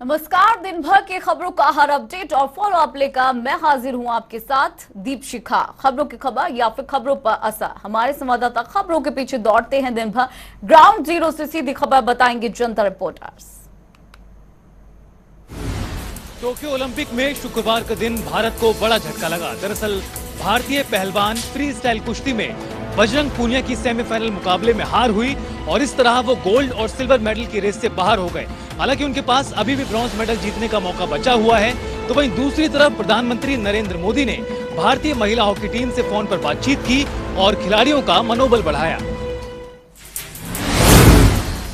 नमस्कार। दिन भर की खबरों का हर अपडेट और फॉलो अप लेकर मैं हाजिर हूं आपके साथ दीप शिखा। खबरों की खबर या फिर खबरों पर असर, हमारे संवाददाता खबरों के पीछे दौड़ते हैं दिन भर। ग्राउंड जीरो से सीधी खबर बताएंगे जनता रिपोर्टर्स। टोक्यो ओलंपिक में शुक्रवार का दिन भारत को बड़ा झटका लगा। दरअसल भारतीय पहलवान फ्री स्टाइल कुश्ती में बजरंग पूनिया की सेमीफाइनल मुकाबले में हार हुई और इस तरह वो गोल्ड और सिल्वर मेडल की रेस से बाहर हो गए। हालांकि उनके पास अभी भी ब्रॉन्ज मेडल जीतने का मौका बचा हुआ है। तो वहीं दूसरी तरफ प्रधानमंत्री नरेंद्र मोदी ने भारतीय महिला हॉकी टीम से फोन पर बातचीत की और खिलाड़ियों का मनोबल बढ़ाया।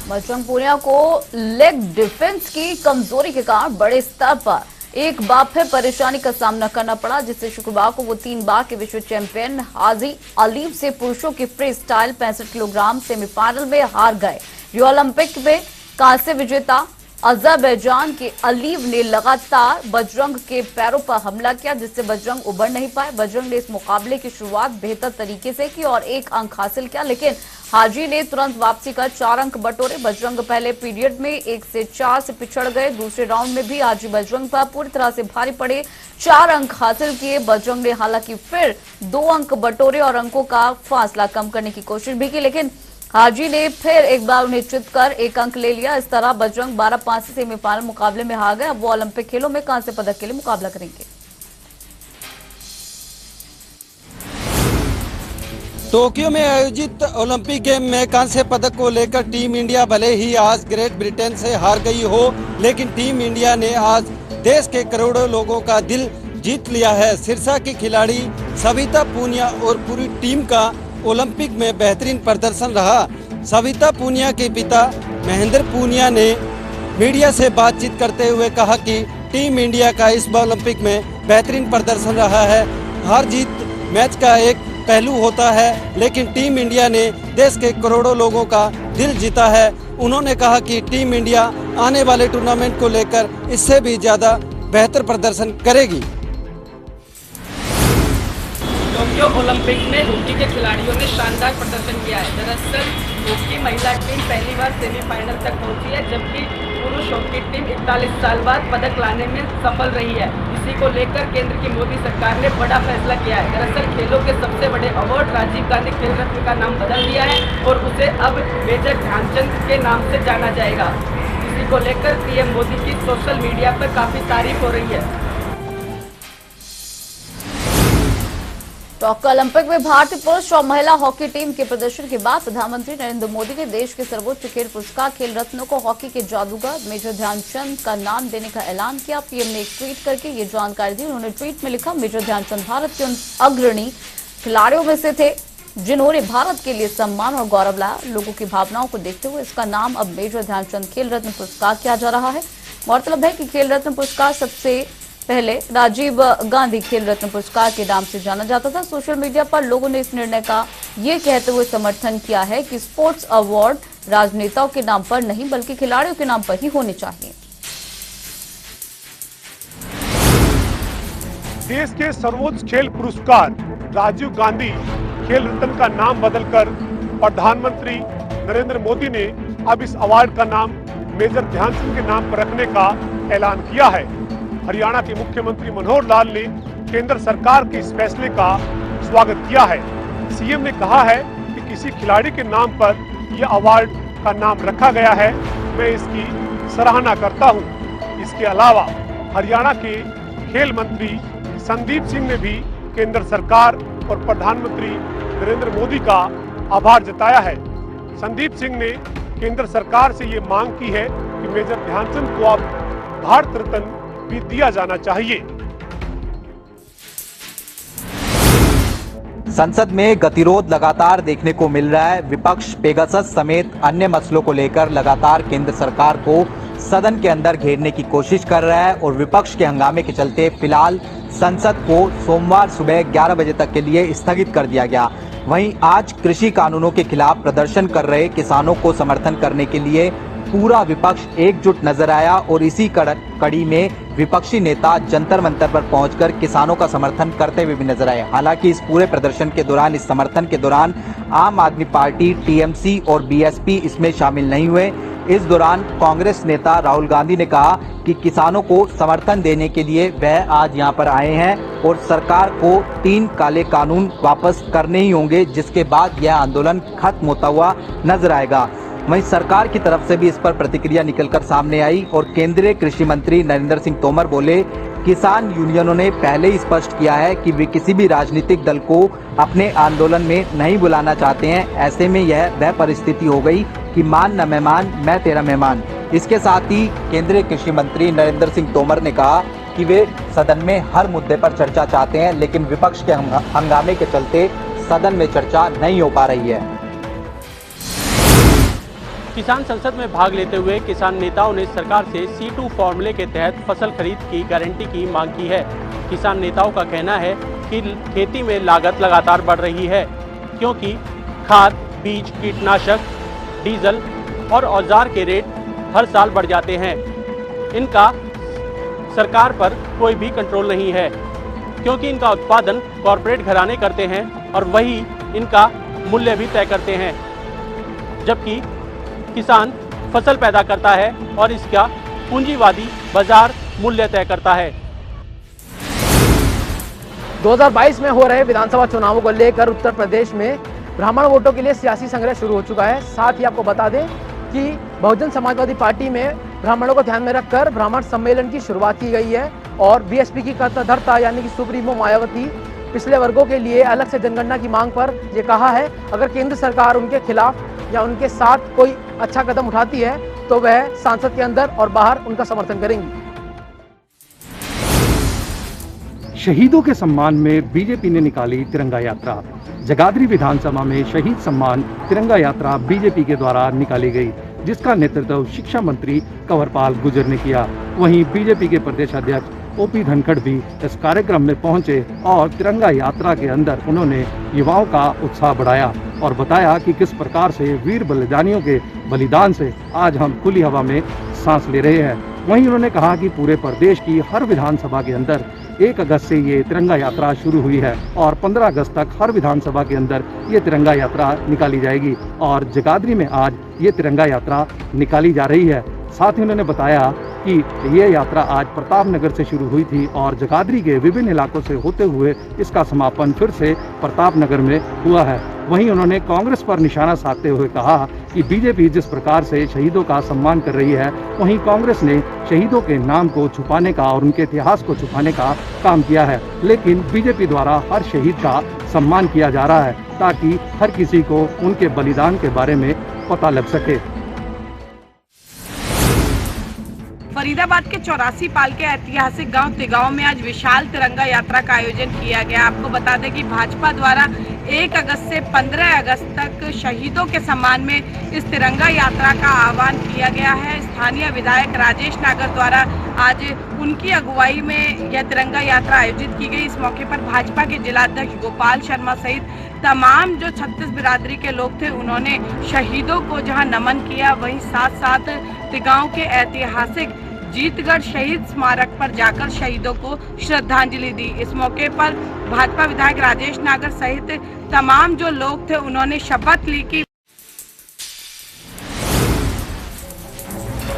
बजरंग पूनिया को लेग डिफेंस की कमजोरी के कारण बड़े स्तर पर एक बार फिर परेशानी का सामना करना पड़ा, जिससे शुक्रवार को वो 3 बार के विश्व चैंपियन हाजी अलीफ से पुरुषों के फ्री स्टाइल 65 किलोग्राम सेमीफाइनल में हार गए। रियो ओलंपिक में कांस्य विजेता अजरबैजान के अलीव ने लगातार बजरंग के पैरों पर हमला किया, जिससे बजरंग उबर नहीं पाए। बजरंग ने इस मुकाबले की शुरुआत बेहतर तरीके से की और 1 अंक हासिल किया, लेकिन हाजी ने तुरंत वापसी कर 4 अंक बटोरे। बजरंग पहले पीरियड में 1 से 4 से पिछड़ गए। दूसरे राउंड में भी हाजी बजरंग पर पूरी तरह से भारी पड़े, 4 अंक हासिल किए। बजरंग ने हालांकि फिर 2 अंक बटोरे और अंकों का फासला कम करने की कोशिश भी की, लेकिन हाजी ने फिर एक बार उन्हें चित कर 1 अंक ले लिया। इस तरह बजरंग 12-5 से सेमीफाइनल मुकाबले में हार गए। अब वो ओलंपिक खेलों में कांस्य पदक के लिए मुकाबला करेंगे। टोक्यो में आयोजित ओलंपिक गेम में कांस्य पदक को लेकर टीम इंडिया भले ही आज ग्रेट ब्रिटेन से हार गई हो, लेकिन टीम इंडिया ने आज देश के करोड़ों लोगों का दिल जीत लिया है। सिरसा की खिलाड़ी सविता पूनिया और पूरी टीम का ओलंपिक में बेहतरीन प्रदर्शन रहा। सविता पूनिया के पिता महेंद्र पूनिया ने मीडिया से बातचीत करते हुए कहा कि टीम इंडिया का इस ओलंपिक में बेहतरीन प्रदर्शन रहा है। हार जीत मैच का एक पहलू होता है, लेकिन टीम इंडिया ने देश के करोड़ों लोगों का दिल जीता है। उन्होंने कहा कि टीम इंडिया आने वाले टूर्नामेंट को लेकर इससे भी ज़्यादा बेहतर प्रदर्शन करेगी। टोक्यो ओलंपिक में हॉकी के खिलाड़ियों ने शानदार प्रदर्शन किया है। दरअसल हॉकी महिला टीम पहली बार सेमीफाइनल तक पहुंची है, जबकि पुरुष हॉकी टीम 41 साल बाद पदक लाने में सफल रही है। इसी को लेकर केंद्र की मोदी सरकार ने बड़ा फैसला किया है। दरअसल खेलों के सबसे बड़े अवार्ड राजीव गांधी खेल रत्न का नाम बदल दिया है और उसे अब मेजर ध्यानचंद के नाम से जाना जाएगा। इसी को लेकर पीएम मोदी की सोशल मीडिया पर काफी तारीफ हो रही है। टोक्यो ओलंपिक में भारतीय पुरुष और महिला हॉकी टीम के प्रदर्शन के बाद प्रधानमंत्री नरेंद्र मोदी ने देश के सर्वोच्च खेल पुरस्कार खेल रत्नों को हॉकी के जादूगर मेजर ध्यानचंद का नाम देने का ऐलान किया। पीएम ने एक ट्वीट करके ये जानकारी दी। उन्होंने ट्वीट में लिखा, मेजर ध्यानचंद भारत के उन अग्रणी खिलाड़ियों में से थे जिन्होंने भारत के लिए सम्मान और गौरव लाया। लोगों की भावनाओं को देखते हुए इसका नाम अब मेजर ध्यानचंद खेल रत्न पुरस्कार किया जा रहा है। गौरतलब है कि खेल रत्न पुरस्कार सबसे पहले राजीव गांधी खेल रत्न पुरस्कार के नाम से जाना जाता था। सोशल मीडिया पर लोगों ने इस निर्णय का ये कहते हुए समर्थन किया है कि स्पोर्ट्स अवार्ड राजनेताओं के नाम पर नहीं बल्कि खिलाड़ियों के नाम पर ही होने चाहिए। देश के सर्वोच्च खेल पुरस्कार राजीव गांधी खेल रत्न का नाम बदलकर प्रधानमंत्री नरेंद्र मोदी ने अब इस अवार्ड का नाम मेजर ध्यानचंद के नाम पर रखने का ऐलान किया है। हरियाणा के मुख्यमंत्री मनोहर लाल ने केंद्र सरकार के इस फैसले का स्वागत किया है। सीएम ने कहा है कि किसी खिलाड़ी के नाम पर यह अवार्ड का नाम रखा गया है, मैं इसकी सराहना करता हूं। इसके अलावा हरियाणा के खेल मंत्री संदीप सिंह ने भी केंद्र सरकार और प्रधानमंत्री नरेंद्र मोदी का आभार जताया है। संदीप सिंह ने केंद्र सरकार से ये मांग की है कि मेजर ध्यानचंद को अब भारत रत्न भी दिया जाना चाहिए। संसद में गतिरोध लगातार देखने को मिल रहा है। विपक्ष पेगासस समेत अन्य मसलों को लेकर लगातार केंद्र सरकार को सदन के अंदर घेरने की कोशिश कर रहा है और विपक्ष के हंगामे के चलते फिलहाल संसद को सोमवार सुबह 11 बजे तक के लिए स्थगित कर दिया गया। वहीं आज कृषि कानूनों के खिलाफ प्रदर्शन कर रहे किसानों को समर्थन करने के लिए पूरा विपक्ष एकजुट नजर आया और इसी कड़ी में विपक्षी नेता जंतर मंतर पर पहुंचकर किसानों का समर्थन करते हुए भी नजर आए। हालांकि इस पूरे प्रदर्शन के दौरान, इस समर्थन के दौरान आम आदमी पार्टी, टीएमसी और बीएसपी इसमें शामिल नहीं हुए। इस दौरान कांग्रेस नेता राहुल गांधी ने कहा कि किसानों को समर्थन देने के लिए वह आज यहां पर आए हैं और सरकार को 3 काले कानून वापस करने ही होंगे, जिसके बाद यह आंदोलन खत्म होता हुआ नजर आएगा। वहीं सरकार की तरफ से भी इस पर प्रतिक्रिया निकलकर सामने आई और केंद्रीय कृषि मंत्री नरेंद्र सिंह तोमर बोले, किसान यूनियनों ने पहले ही स्पष्ट किया है कि वे किसी भी राजनीतिक दल को अपने आंदोलन में नहीं बुलाना चाहते हैं। ऐसे में यह वह परिस्थिति हो गई कि मान न मेहमान मैं तेरा मेहमान। इसके साथ ही केंद्रीय कृषि मंत्री नरेंद्र सिंह तोमर ने कहा कि वे सदन में हर मुद्दे पर चर्चा चाहते हैं, लेकिन विपक्ष के हंगामे के चलते सदन में चर्चा नहीं हो पा रही है। किसान संसद में भाग लेते हुए किसान नेताओं ने सरकार से C2 फॉर्मूले के तहत फसल खरीद की गारंटी की मांग की है। किसान नेताओं का कहना है कि खेती में लागत लगातार बढ़ रही है, क्योंकि खाद, बीज, कीटनाशक, डीजल और औजार के रेट हर साल बढ़ जाते हैं। इनका सरकार पर कोई भी कंट्रोल नहीं है, क्योंकि इनका उत्पादन कॉरपोरेट घराने करते हैं और वही इनका मूल्य भी तय करते हैं, जबकि किसान फसल पैदा करता है और इसका पूंजीवादी बाजार मूल्य तय करता है। 2022 में हो रहे विधानसभा चुनावों को लेकर उत्तर प्रदेश में ब्राह्मण वोटों के लिए सियासी संग्रह शुरू हो चुका है। साथ ही आपको बता दें कि बहुजन समाजवादी पार्टी में ब्राह्मणों को ध्यान में रखकर ब्राह्मण सम्मेलन की शुरुआत की गई है और बीएसपी की कर्ताधर्ता यानी कि सुप्रीमो मायावती पिछले वर्गों के लिए अलग से जनगणना की मांग पर ये कहा है, अगर केंद्र सरकार उनके खिलाफ या उनके साथ कोई अच्छा कदम उठाती है तो वह संसद के अंदर और बाहर उनका समर्थन करेंगी। शहीदों के सम्मान में बीजेपी ने निकाली तिरंगा यात्रा। जगाधरी विधानसभा में शहीद सम्मान तिरंगा यात्रा बीजेपी के द्वारा निकाली गई, जिसका नेतृत्व शिक्षा मंत्री कंवरपाल गुर्जर ने किया। वहीं बीजेपी के प्रदेश अध्यक्ष ओपी धनखड़ भी इस कार्यक्रम में पहुंचे और तिरंगा यात्रा के अंदर उन्होंने युवाओं का उत्साह बढ़ाया और बताया कि किस प्रकार से वीर बलिदानियों के बलिदान से आज हम खुली हवा में सांस ले रहे हैं। वहीं उन्होंने कहा कि पूरे प्रदेश की हर विधानसभा के अंदर 1 अगस्त से ये तिरंगा यात्रा शुरू हुई है और 15 अगस्त तक हर विधानसभा के अंदर ये तिरंगा यात्रा निकाली जाएगी और जगाधरी में आज ये तिरंगा यात्रा निकाली जा रही है। साथ ही उन्होंने बताया कि ये यात्रा आज प्रताप नगर से शुरू हुई थी और जगाधरी के विभिन्न इलाकों से होते हुए इसका समापन फिर से प्रताप नगर में हुआ है। वहीं उन्होंने कांग्रेस पर निशाना साधते हुए कहा कि बीजेपी जिस प्रकार से शहीदों का सम्मान कर रही है, वहीं कांग्रेस ने शहीदों के नाम को छुपाने का और उनके इतिहास को छुपाने का काम किया है, लेकिन बीजेपी द्वारा हर शहीद का सम्मान किया जा रहा है ताकि हर किसी को उनके बलिदान के बारे में पता लग सके। फरीदाबाद के 84 पाल के ऐतिहासिक गांव तिगांव में आज विशाल तिरंगा यात्रा का आयोजन किया गया। आपको बता दें कि भाजपा द्वारा 1 अगस्त से 15 अगस्त तक शहीदों के सम्मान में इस तिरंगा यात्रा का आह्वान किया गया है। स्थानीय विधायक राजेश नागर द्वारा आज उनकी अगुवाई में यह तिरंगा यात्रा आयोजित की गई। इस मौके पर भाजपा के जिलाध्यक्ष गोपाल शर्मा सहित तमाम जो 36 बिरादरी के लोग थे, उन्होंने शहीदों को जहां नमन किया, वहीं साथ साथ तिगांव के ऐतिहासिक जीतगढ़ शहीद स्मारक पर जाकर शहीदों को श्रद्धांजलि दी। इस मौके पर भाजपा विधायक राजेश नागर सहित तमाम जो लोग थे, उन्होंने शपथ ली कि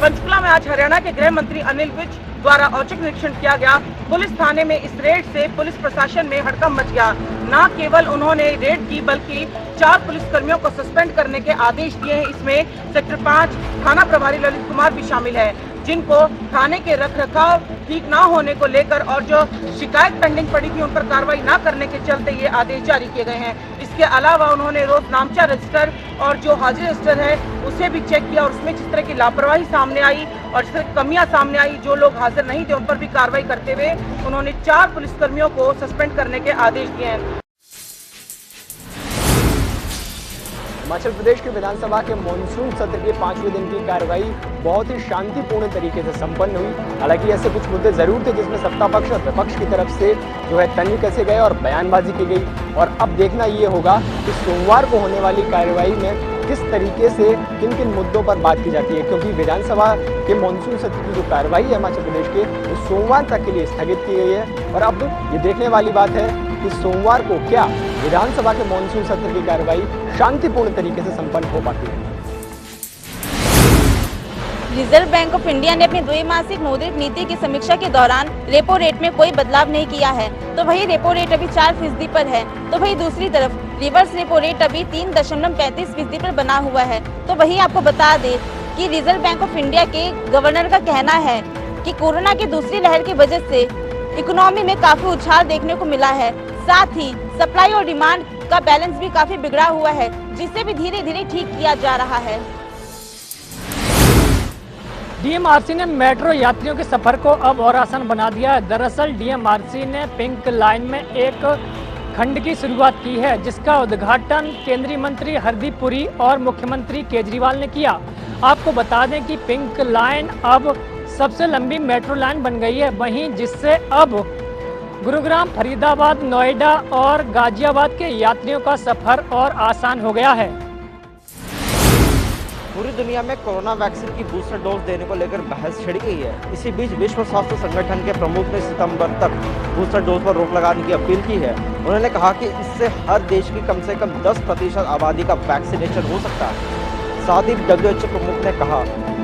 पंचकुला में आज हरियाणा के गृह मंत्री अनिल विज द्वारा औचक निरीक्षण किया गया। पुलिस थाने में इस रेड से पुलिस प्रशासन में हड़कंप मच गया। न केवल उन्होंने रेड की बल्कि 4 पुलिसकर्मियों को सस्पेंड करने के आदेश दिए हैं। इसमें सेक्टर 5 थाना प्रभारी ललित कुमार भी शामिल है, जिनको थाने के रखरखाव ठीक ना होने को लेकर और जो शिकायत पेंडिंग पड़ी थी उन पर कार्रवाई ना करने के चलते ये आदेश जारी किए गए हैं। इसके अलावा उन्होंने रोज नामचा रजिस्टर और जो हाजिर रजिस्टर है उसे भी चेक किया और उसमें जिस तरह की लापरवाही सामने आई और जिस तरह कमियां सामने आई, जो लोग हाजिर नहीं थे उन पर भी कार्रवाई करते हुए उन्होंने 4 पुलिसकर्मियों को सस्पेंड करने के आदेश दिए हैं। हिमाचल प्रदेश के विधानसभा के मॉनसून सत्र के 5वें दिन की कार्रवाई बहुत ही शांतिपूर्ण तरीके से संपन्न हुई। हालांकि ऐसे कुछ मुद्दे जरूर थे जिसमें सत्ता पक्ष और विपक्ष की तरफ से जो है तन्नी कसे गए और बयानबाजी की गई। और अब देखना ये होगा कि सोमवार को होने वाली कार्रवाई में किस तरीके से किन किन मुद्दों पर बात की जाती है, क्योंकि विधानसभा के मॉनसून सत्र की जो कार्रवाई है हिमाचल प्रदेश के, वो सोमवार तक के लिए स्थगित की गई है। और अब ये देखने वाली बात है कि सोमवार को क्या विधानसभा के मॉनसून सत्र की कार्रवाई शांतिपूर्ण तरीके से संपन्न हो पाती है। रिजर्व बैंक ऑफ इंडिया ने अपनी द्विमासिक मौद्रिक नीति की समीक्षा के दौरान रेपो रेट में कोई बदलाव नहीं किया है, तो वही रेपो रेट अभी 4% पर है। तो वही दूसरी तरफ रिवर्स रेपो रेट अभी 3.35% पर बना हुआ है। तो वही आपको बता दें कि रिजर्व बैंक ऑफ इंडिया के गवर्नर का कहना है कि कोरोना की दूसरी लहर की वजह से इकोनॉमी में काफी उछाल देखने को मिला है। साथ ही सप्लाई और डिमांड का बैलेंस भी काफी बिगड़ा हुआ है, जिसे भी धीरे धीरे ठीक किया जा रहा है। डीएमआरसी ने मेट्रो यात्रियों के सफर को अब और आसान बना दिया है। दरअसल डीएमआरसी ने पिंक लाइन में एक खंड की शुरुआत की है, जिसका उद्घाटन केंद्रीय मंत्री हरदीप पुरी और मुख्यमंत्री केजरीवाल ने किया। आपको बता दें कि पिंक लाइन अब सबसे लंबी मेट्रो लाइन बन गई है, वहीं जिससे अब गुरुग्राम, फरीदाबाद, नोएडा और गाजियाबाद के यात्रियों का सफर और आसान हो गया है। पूरी दुनिया में कोरोना वैक्सीन की बूस्टर डोज देने को लेकर बहस छिड़ गई है। इसी बीच विश्व स्वास्थ्य संगठन के प्रमुख ने सितंबर तक बूस्टर डोज पर रोक लगाने की अपील की है। उन्होंने कहा कि इससे हर देश की कम से कम 10% आबादी का वैक्सीनेशन हो सकता है। साथ ही WHO प्रमुख ने कहा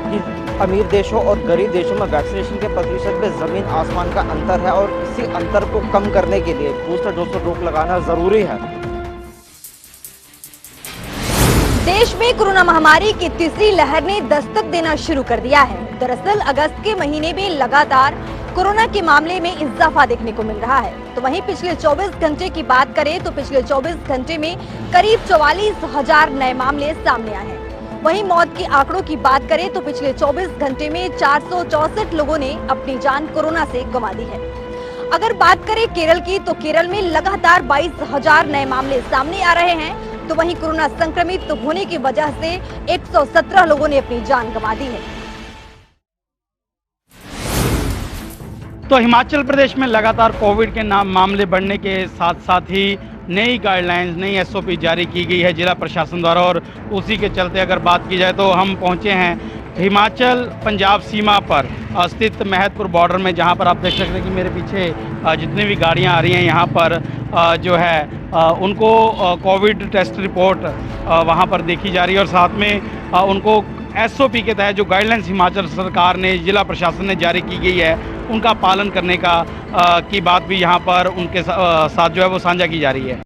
कि अमीर देशों और गरीब देशों में वैक्सीनेशन के प्रतिशत में जमीन आसमान का अंतर है और इसी अंतर को कम करने के लिए बूस्टर डोज पर रोक लगाना जरूरी है। देश में कोरोना महामारी की तीसरी लहर ने दस्तक देना शुरू कर दिया है। दरअसल अगस्त के महीने में लगातार कोरोना के मामले में इजाफा देखने को मिल रहा है। तो वहीं पिछले 24 घंटे की बात करें तो पिछले 24 घंटे में करीब 44,000 नए मामले सामने आए हैं। वहीं मौत के आंकड़ों की बात करें तो पिछले 24 घंटे में 464 लोगों ने अपनी जान कोरोना से गंवा दी है। अगर बात करें केरल की तो केरल में लगातार 22,000 नए मामले सामने आ रहे हैं। तो वहीं कोरोना संक्रमित होने की वजह से 117 लोगों ने अपनी जान गंवा दी है। तो हिमाचल प्रदेश में लगातार कोविड के मामले बढ़ने के साथ साथ ही नई गाइडलाइंस, नई SOP जारी की गई है जिला प्रशासन द्वारा, और उसी के चलते अगर बात की जाए तो हम पहुंचे हैं हिमाचल पंजाब सीमा पर स्थित महतपुर बॉर्डर में, जहां पर आप देख सकते हैं कि मेरे पीछे जितनी भी गाड़ियां आ रही हैं यहाँ पर जो है उनको कोविड टेस्ट रिपोर्ट वहाँ पर देखी जा रही है, और साथ में उनको SOP के तहत जो गाइडलाइंस हिमाचल सरकार ने, जिला प्रशासन ने जारी की गई है, उनका पालन करने का की बात भी यहाँ पर उनके साथ जो है वो साझा की जा रही है।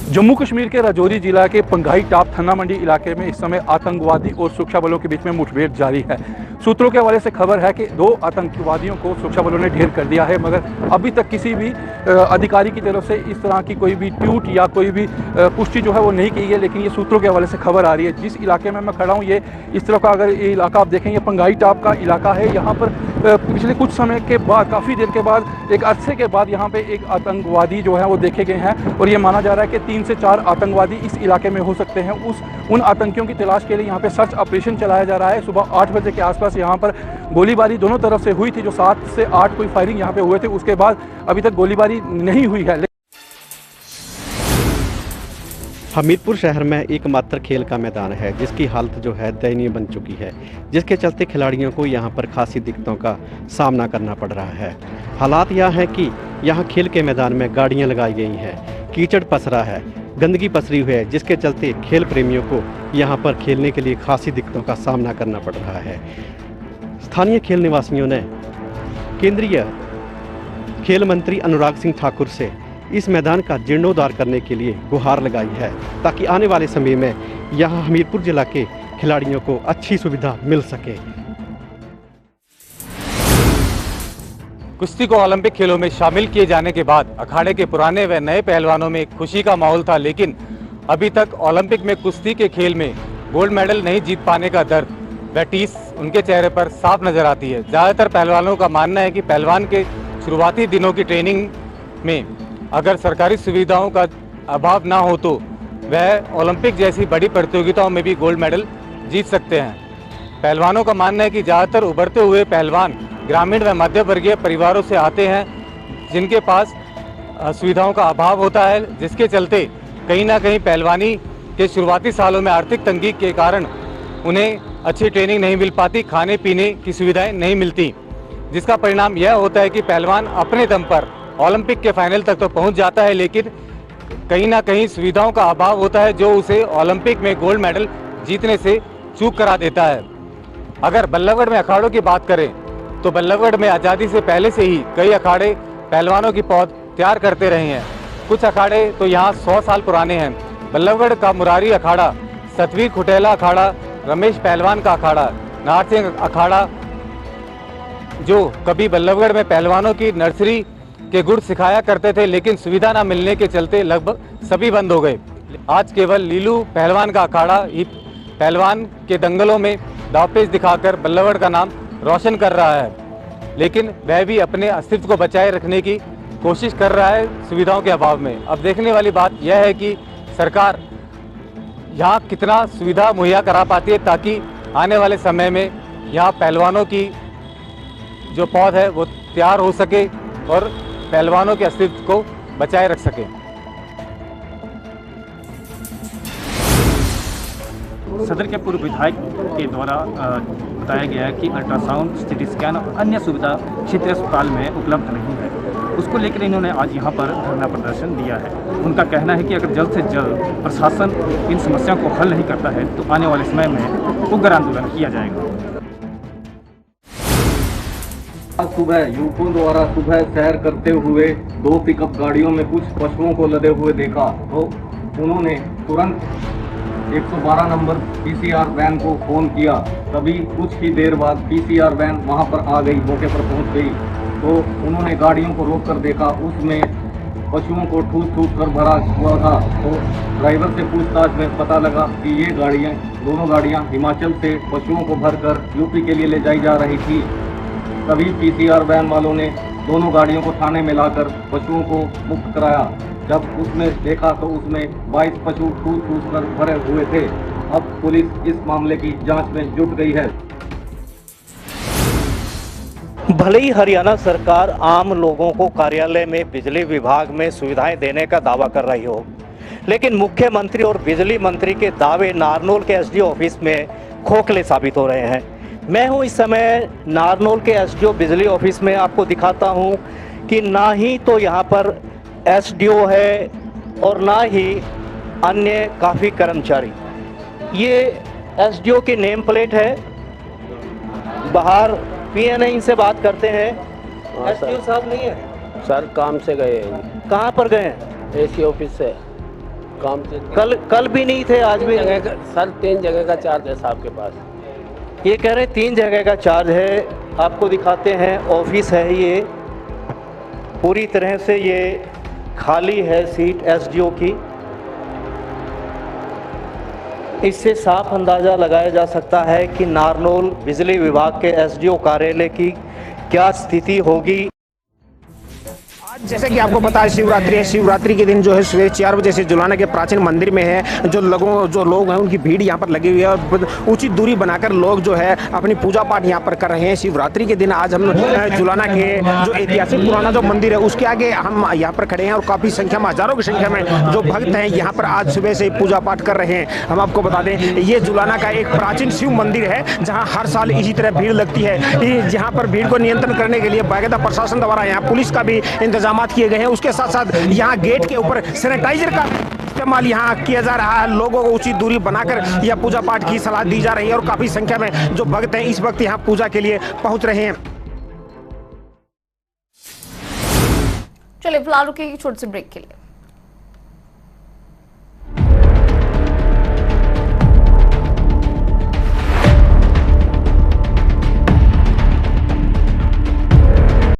जम्मू कश्मीर के राजौरी जिला के पंगाई टाप थाना मंडी इलाके में इस समय आतंकवादी और सुरक्षा बलों के बीच में मुठभेड़ जारी है। सूत्रों के हवाले से खबर है कि 2 आतंकवादियों को सुरक्षा बलों ने ढेर कर दिया है, मगर अभी तक किसी भी अधिकारी की तरफ से इस तरह की कोई भी ट्वीट या कोई भी पुष्टि जो है वो नहीं की गई। लेकिन ये सूत्रों के हवाले से खबर आ रही है। जिस इलाके में मैं खड़ा हूँ, ये इस तरह का अगर ये इलाका आप देखें, ये पंगाई टाप का इलाका है। यहाँ पर पिछले कुछ समय के बाद, काफ़ी देर के बाद, एक अरसे के बाद यहाँ पे एक आतंकवादी जो है वो देखे गए हैं, और ये माना जा रहा है कि 3 से 4 आतंकवादी इस इलाके में हो सकते हैं। उन आतंकियों की तलाश के लिए यहाँ पे सर्च ऑपरेशन चलाया जा रहा है। सुबह 8 बजे के आसपास यहाँ पर गोलीबारी दोनों तरफ से हुई थी। जो 7 से 8 कोई फायरिंग यहाँ पे हुए थे, उसके बाद अभी तक गोलीबारी नहीं हुई है। हमीरपुर शहर में एकमात्र खेल का मैदान है जिसकी हालत जो है दयनीय बन चुकी है, जिसके चलते खिलाड़ियों को यहाँ पर खासी दिक्कतों का सामना करना पड़ रहा है। हालात यह है कि यहाँ खेल के मैदान में गाड़ियाँ लगाई गई हैं, कीचड़ पसरा है, गंदगी पसरी हुई है, जिसके चलते खेल प्रेमियों को यहाँ पर खेलने के लिए खासी दिक्कतों का सामना करना पड़ रहा है। स्थानीय खेल निवासियों ने केंद्रीय खेल मंत्री अनुराग सिंह ठाकुर से इस मैदान का जीर्णोद्धार करने के लिए गुहार लगाई है, ताकि आने वाले समय में यहाँ हमीरपुर जिला के खिलाड़ियों को अच्छी सुविधा मिल सके। कुश्ती को ओलंपिक खेलों में शामिल किए जाने के बाद अखाड़े के पुराने व नए पहलवानों में खुशी का माहौल था, लेकिन अभी तक ओलंपिक में कुश्ती के खेल में गोल्ड मेडल नहीं जीत पाने का दर्द व टीस उनके चेहरे पर साफ नजर आती है। ज़्यादातर पहलवानों का मानना है कि पहलवान के शुरुआती दिनों की ट्रेनिंग में अगर सरकारी सुविधाओं का अभाव ना हो तो वह ओलंपिक जैसी बड़ी प्रतियोगिताओं में भी गोल्ड मेडल जीत सकते हैं। पहलवानों का मानना है कि ज़्यादातर उभरते हुए पहलवान ग्रामीण व मध्य वर्गीय परिवारों से आते हैं, जिनके पास सुविधाओं का अभाव होता है, जिसके चलते कहीं ना कहीं पहलवानी के शुरुआती सालों में आर्थिक तंगी के कारण उन्हें अच्छी ट्रेनिंग नहीं मिल पाती, खाने पीने की सुविधाएं नहीं मिलती, जिसका परिणाम यह होता है कि पहलवान अपने दम पर ओलंपिक के फाइनल तक तो पहुंच जाता है, लेकिन कहीं ना कहीं सुविधाओं का अभाव होता है जो उसे ओलंपिक में गोल्ड मेडल जीतने से चूक करा देता है। अगर बल्लभगढ़ में अखाड़ों की बात करें तो बल्लभगढ़ में आज़ादी से पहले से ही कई अखाड़े पहलवानों की पौध तैयार करते रहे हैं। कुछ अखाड़े तो यहाँ 100 साल पुराने हैं। बल्लभगढ़ का मुरारी अखाड़ा, सतवीर खुटेला अखाड़ा, रमेश पहलवान का अखाड़ा, नाहर सिंह अखाड़ा, जो कभी बल्लभगढ़ में पहलवानों की नर्सरी के गुर सिखाया करते थे, लेकिन सुविधा न मिलने के चलते लगभग सभी बंद हो गए। आज केवल लीलू पहलवान का अखाड़ा ही पहलवान के दंगलों में दावपेच दिखाकर बल्लभगढ़ का नाम रोशन कर रहा है, लेकिन वह भी अपने अस्तित्व को बचाए रखने की कोशिश कर रहा है सुविधाओं के अभाव में। अब देखने वाली बात यह है कि सरकार यहाँ कितना सुविधा मुहैया करा पाती है ताकि आने वाले समय में यहाँ पहलवानों की जो पौध है वो तैयार हो सके और पहलवानों के अस्तित्व को बचाए रख सके। सदर के पूर्व विधायक के द्वारा बताया गया है कि अल्ट्रासाउंड, सिटी स्कैन और अन्य सुविधा क्षेत्रीय अस्पताल में उपलब्ध नहीं है। उसको लेकर इन्होंने आज यहाँ पर धरना प्रदर्शन दिया है। उनका कहना है कि अगर जल्द से जल्द प्रशासन इन समस्याओं को हल नहीं करता है तो आने वाले समय में उग्र आंदोलन किया जाएगा। आज सुबह युवकों द्वारा सुबह सैर करते हुए 2 पिकअप गाड़ियों में कुछ पशुओं को लदे हुए देखा तो उन्होंने तुरंत 112 नंबर पीसीआर वैन को फोन किया। तभी कुछ ही देर बाद पीसीआर वैन वहां पर आ गई, मौके पर पहुंच गई तो उन्होंने गाड़ियों को रोक कर देखा, उसमें पशुओं को ठूस कर भरा हुआ था। तो ड्राइवर से पूछताछ में पता लगा कि ये दोनों गाड़ियां हिमाचल से पशुओं को भरकर यूपी के लिए ले जाई जा रही थी। तभी पीसीआर वैन वालों ने दोनों गाड़ियों को थाने में लाकर पशुओं को मुक्त कराया। जब उसमें देखा तो उसमें 22 पशु ठूस कर भरे हुए थे। अब पुलिस इस मामले की जांच में जुट गई है। भले ही हरियाणा सरकार आम लोगों को कार्यालय में बिजली विभाग में सुविधाएं देने का दावा कर रही हो, लेकिन मुख्यमंत्री और बिजली मंत्री के दावे नारनौल के एसडीओ ऑफिस में खोखले साबित हो रहे हैं। मैं हूं इस समय नारनौल के एसडीओ बिजली ऑफिस में। आपको दिखाता हूं कि ना ही तो यहां पर एसडीओ है और ना ही अन्य काफ़ी कर्मचारी। ये एसडीओ की नेम प्लेट है। बाहर पीएनआई से बात करते हैं। एसडीओ साहब नहीं है सर, काम से गए हैं। कहाँ पर गए हैं? एसी ऑफिस से काम से। कल भी नहीं थे, आज भी सर 3 जगह का चार्ज है साहब के पास। ये कह रहे 3 जगह का चार्ज है। आपको दिखाते हैं, ऑफिस है ये, पूरी तरह से ये खाली है सीट एसडीओ की। इससे साफ अंदाज़ा लगाया जा सकता है कि नारनौल बिजली विभाग के एसडीओ कार्यालय की क्या स्थिति होगी। जैसे कि आपको पता है शिवरात्रि है। शिवरात्रि के दिन जो है सुबह 4 बजे से जुलाना के प्राचीन मंदिर में है जो लोग हैं उनकी भीड़ यहाँ पर लगी हुई है और उचित दूरी बनाकर लोग जो है अपनी पूजा पाठ यहाँ पर कर रहे हैं। शिवरात्रि के दिन आज हम जुलाना के जो ऐतिहासिक पुराना जो मंदिर है उसके आगे हम यहाँ पर खड़े हैं और काफ़ी संख्या में, हजारों की संख्या में जो भक्त हैं यहाँ पर आज सुबह से पूजा पाठ कर रहे हैं। हम आपको बता दें ये जुलाना का एक प्राचीन शिव मंदिर है जहाँ हर साल इसी तरह भीड़ लगती है। जहाँ पर भीड़ को नियंत्रण करने के लिए बाकायदा प्रशासन द्वारा यहाँ पुलिस का भी इंतजाम किए गए हैं। उसके साथ साथ यहाँ गेट के ऊपर सैनिटाइजर का इस्तेमाल यहाँ किया जा रहा है। लोगों को उचित दूरी बनाकर यह पूजा पाठ की सलाह दी जा रही है और काफी संख्या में जो भक्त हैं इस वक्त यहाँ पूजा के लिए पहुंच रहे हैं। चलिए फिलहाल रुकिए छोटे से ब्रेक के लिए।